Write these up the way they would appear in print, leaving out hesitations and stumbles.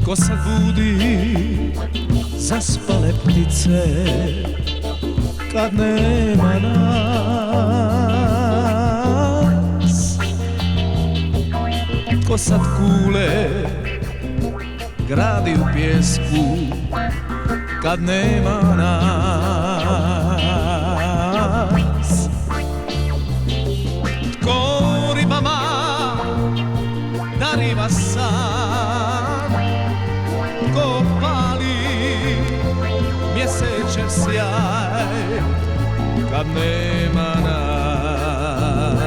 Ko sad budi zaspale ptice kad nema nas? Ko sad kule gradi u pjesku kad nema nas? Tko ribama dariva san, ko pali mjesečev sjaj kad nema nas?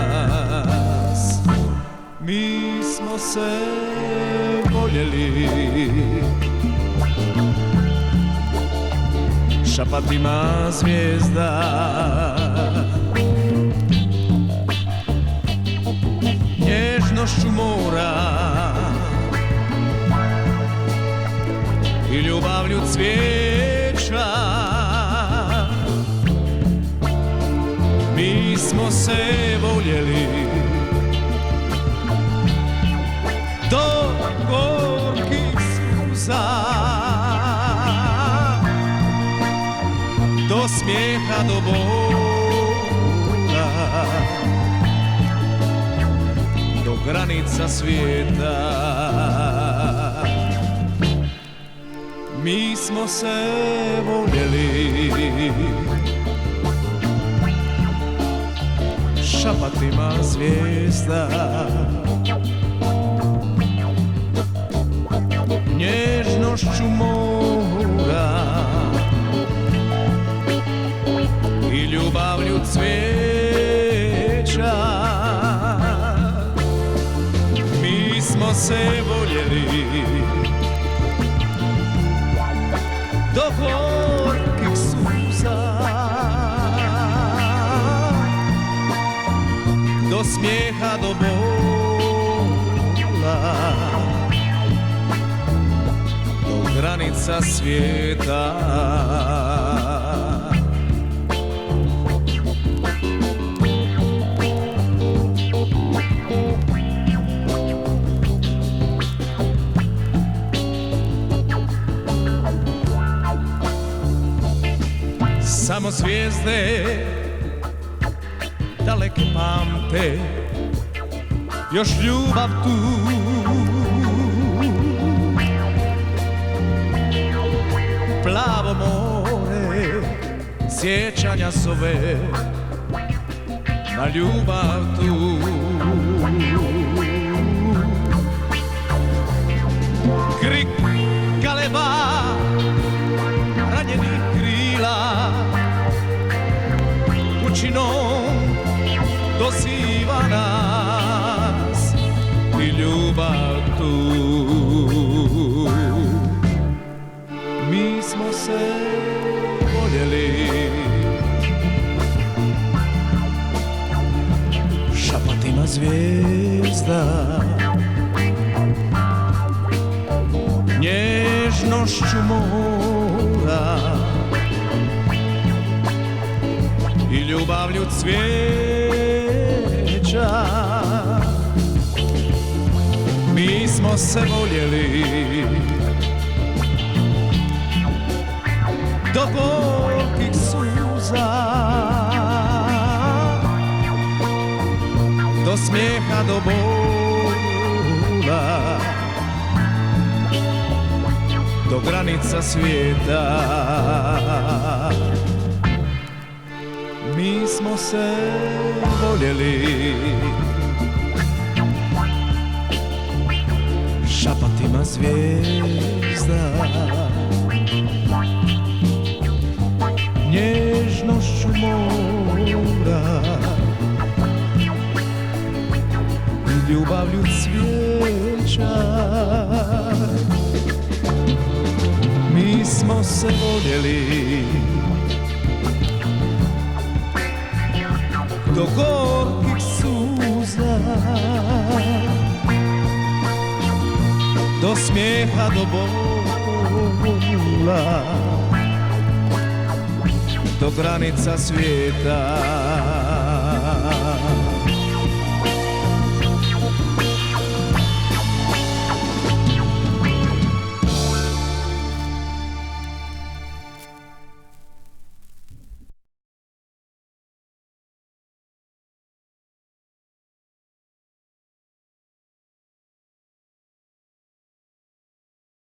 Mi smo se voljeli šapatima zvijezda, nježnošću mora i ljubavlju cvijeća. Mi smo se voljeli do gorkih suza, do smijeha, do bola, do granica svijeta. Mi smo se voljeli šapatima zvijezda, nježnošću mora i ljubavlju cvijeća. Mi smo se voljeli do gorkih suza, do smijeha, do bola, do granica svijeta. Samo zvijezde daleke pamte još ljubav tu. Plavo more sjećanja zove na ljubav tu. Krik galeba ranjenih krila kućinom dosiva nas i ljubav tu. Mi smo se voljeli šapatima zvijezda, nježnošću mora i ljubavlju cvijeća. Mi smo se voljeli do gorkih suza, do smijeha, do bola, do granica svijeta. Mi smo se voljeli šapatima zvijezda, nježnošću mora i ljubavlju cvijeća. Mi smo se voljeli do gorkih suza, do smijeha, do bola, do granica svijeta.